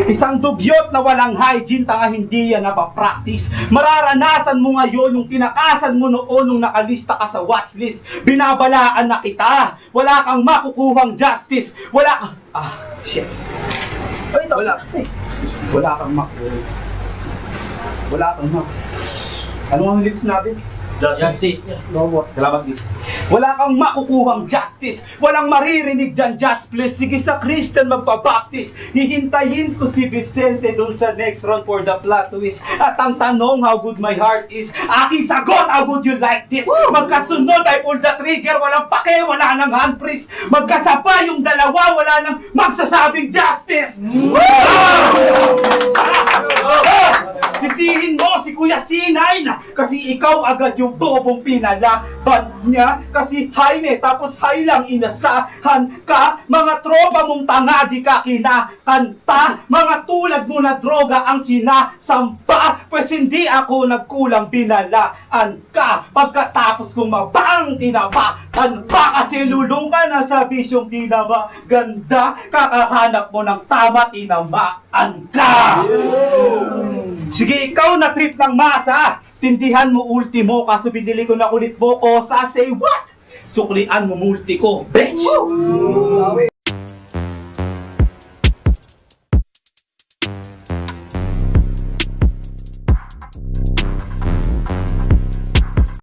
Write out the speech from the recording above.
Isang dugyot na walang hygiene, tanga hindi yan napapractice. Mararanasan mo ngayon yung tinakasan mo noon nung nakalista ka sa watchlist. Binabalaan na kita. Wala kang makukuhang justice. Wala kang... shit. Ay, Wala. Wala kang Wala kang Ano ang lips natin? Justice. Salamat, please. Wala kang makukuhang justice. Walang maririnig dyan, just please. Sige sa Christian magpabaptist. Hihintayin ko si Vicente dun sa next round for the plot twist. At ang tanong, how good my heart is. Aking sagot, how would you like this? Magkasunod, I pull the trigger. Walang pake, wala nang handprise. Magkasabay yung dalawa, wala nang magsasabing justice. Sisihin mo si Kuya Sinay na kasi ikaw agad yung bobong pinalaban niya kasi Jaime tapos hay lang inasahan ka. Mga tropa mong tanga di ka kinakanta, mga tulad mo na droga ang sinasampa. Pues hindi ako nagkulang, binalaan ka pagkatapos kong mabang tinapakan pa kasi lulong ka na sa bisyong di na maganda. Kakahanap mo ng tama, tinamaan ka. Sige, ikaw na trip ng masa. Tindihan mo ultimo, kaso binili ko na ulit mo ko sa say what? Suklian mo multi ko, bitch!